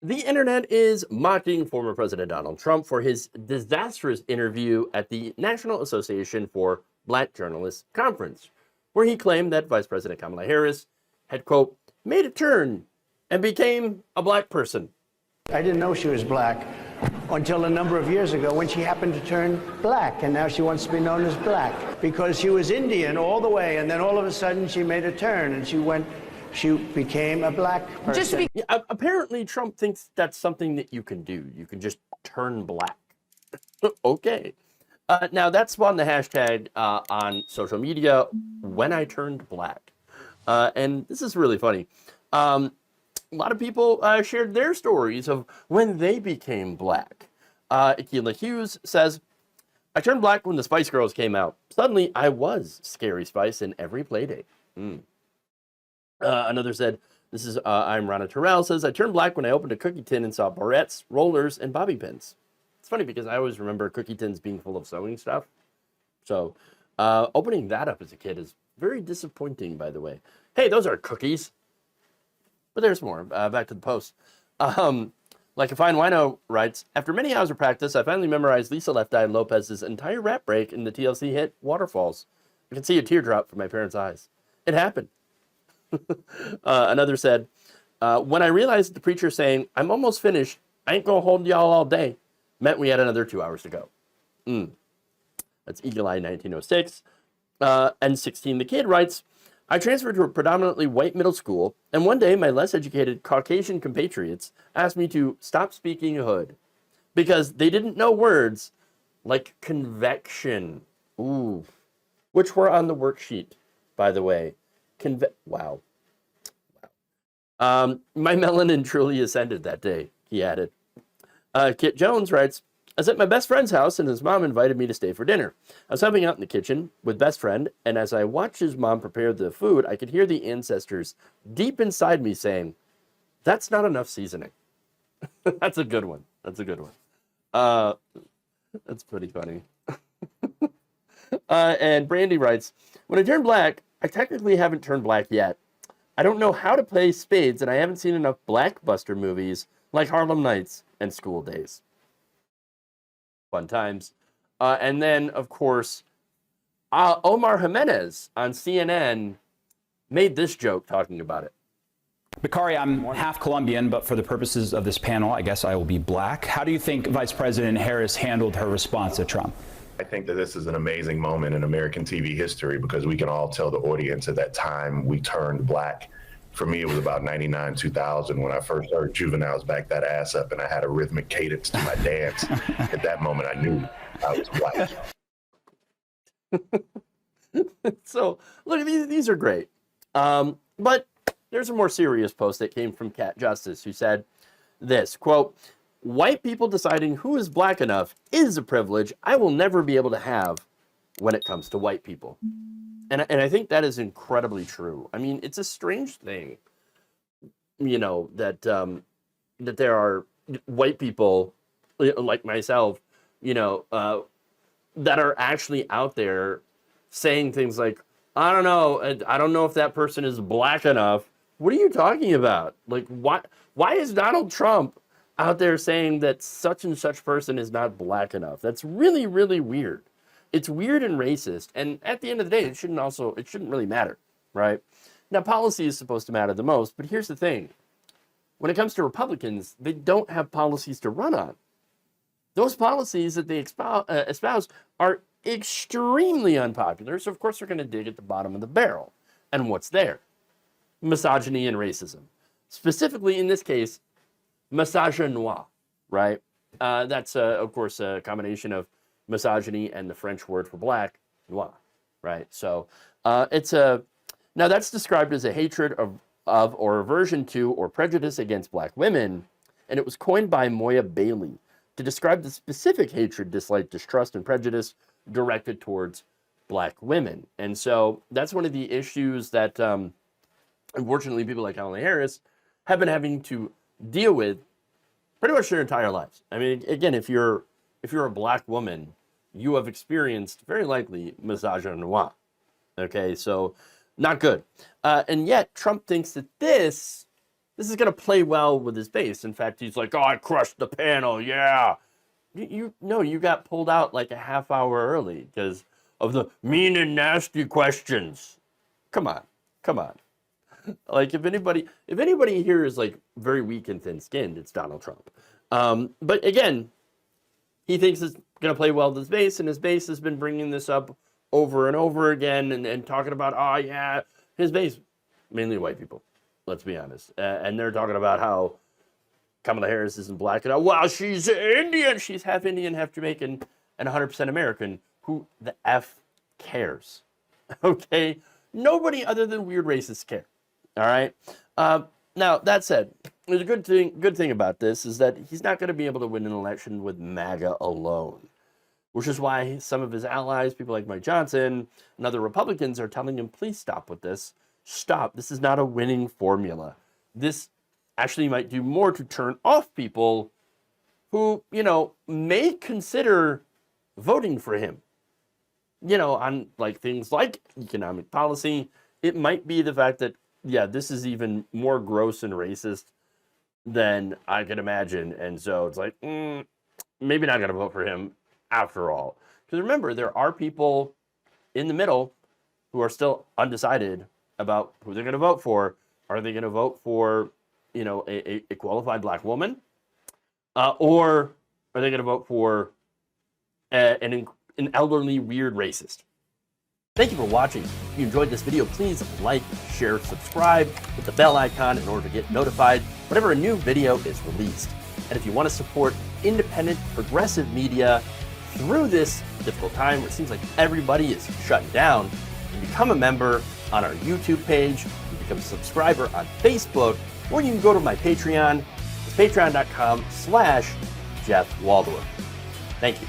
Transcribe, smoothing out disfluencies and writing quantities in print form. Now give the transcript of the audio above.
The internet is mocking former President Donald Trump for his disastrous interview at the National Association for Black Journalists conference, where he claimed that Vice President Kamala Harris had, quote, made a turn and became a black person. I didn't know she was black until a number of years ago when she happened to turn black, and now she wants to be known as black because she was Indian all the way, and then all of a sudden she made a turn and she became a black person. Yeah, apparently, Trump thinks that's something that you can do. You can just turn black. Okay. Now, that spawned the hashtag on social media, when I turned black. And this is really funny. A lot of people shared their stories of when they became black. Akila Hughes says, I turned black when the Spice Girls came out. Suddenly, I was Scary Spice in every playdate. Another said, this is, I'm Rana Terrell, says, I turned black when I opened a cookie tin and saw barrettes, rollers, and bobby pins. It's funny because I always remember cookie tins being full of sewing stuff. So opening that up as a kid is very disappointing, by the way. Hey, those are cookies. But there's more. Back to the post. Like a fine wino writes, after many hours of practice, I finally memorized Lisa Left Eye Lopez's entire rap break in the TLC hit Waterfalls. I can see a teardrop from my parents' eyes. It happened. Another said, when I realized the preacher saying, I'm almost finished, I ain't gonna hold y'all all day, meant we had another 2 hours to go. That's Eagle Eye 1906. And 16 the Kid writes, I transferred to a predominantly white middle school, and one day my less educated Caucasian compatriots asked me to stop speaking hood because they didn't know words like convection, which were on the worksheet, by the way. Wow. My melanin truly ascended that day, he added. Kit Jones writes, I was at my best friend's house and his mom invited me to stay for dinner. I was helping out in the kitchen with best friend, and as I watched his mom prepare the food, I could hear the ancestors deep inside me saying, that's not enough seasoning. That's a good one. That's a good one. That's pretty funny. And Brandy writes, when I turned black, I technically haven't turned black yet. I don't know how to play spades, and I haven't seen enough Blackbuster movies like Harlem Nights and School Days. Fun times. And then, of course, Omar Jimenez on CNN made this joke talking about it. Bakari, I'm half Colombian, but for the purposes of this panel, I guess I will be black. How do you think Vice President Harris handled her response to Trump? I think that this is an amazing moment in American TV history because we can all tell the audience at that time we turned black. For me, it was about 99, 2000 when I first heard Juvenile's Back That Ass Up and I had a rhythmic cadence to my dance. At that moment, I knew I was black. So, look, these are great. But there's a more serious post that came from Cat Justice who said this, quote, white people deciding who is black enough is a privilege I will never be able to have when it comes to white people. And I think that is incredibly true. I mean, it's a strange thing, you know, that that there are white people like myself, you know, that are actually out there saying things like, I don't know if that person is black enough. What are you talking about? Like, why is Donald Trump out there saying that such and such person is not black enough? That's really, really weird. It's weird and racist. And at the end of the day, it shouldn't really matter, right? Now, policy is supposed to matter the most, but here's the thing. When it comes to Republicans, they don't have policies to run on. Those policies that they espouse are extremely unpopular, so of course they're going to dig at the bottom of the barrel. And what's there? Misogyny and racism. Specifically, in this case, misogynoir, right? That's, of course, a combination of misogyny and the French word for black, noir, right? So now that's described as a hatred of or aversion to or prejudice against black women, and it was coined by Moya Bailey to describe the specific hatred, dislike, distrust, and prejudice directed towards black women. And so that's one of the issues that, unfortunately, people like Kamala Harris have been having to deal with pretty much their entire lives. I mean, again, if you're a black woman, you have experienced very likely misogynoir. Okay, so not good. And yet Trump thinks that this this is going to play well with his base. In fact, he's like, oh, I crushed the panel, yeah. You got pulled out like a half hour early because of the mean and nasty questions. Come on. Like if anybody here is like very weak and thin-skinned, it's Donald Trump. But again, he thinks it's going to play well with his base, and his base has been bringing this up over and over again and talking about, oh yeah, his base, mainly white people, let's be honest. And they're talking about how Kamala Harris isn't black enough. Well, she's Indian. She's half Indian, half Jamaican, and 100% American. Who the F cares? Okay? Nobody other than weird racists care. All right? Now, that said, there's a good thing about this is that he's not going to be able to win an election with MAGA alone, which is why some of his allies, people like Mike Johnson and other Republicans, are telling him, please stop with this. Stop. This is not a winning formula. This actually might do more to turn off people who, may consider voting for him. On like things like economic policy. It might be the fact that, yeah, this is even more gross and racist than I could imagine. And so it's like, maybe not going to vote for him after all. Because remember, there are people in the middle who are still undecided about who they're going to vote for. Are they going to vote for, a qualified black woman? Or are they going to vote for an elderly, weird racist? Thank you for watching. If you enjoyed this video, please like, share, subscribe, hit the bell icon in order to get notified whenever a new video is released. And if you want to support independent, progressive media through this difficult time where it seems like everybody is shutting down, you can become a member on our YouTube page, you can become a subscriber on Facebook, or you can go to my Patreon. It's patreon.com/Jeff Waldorf. Thank you.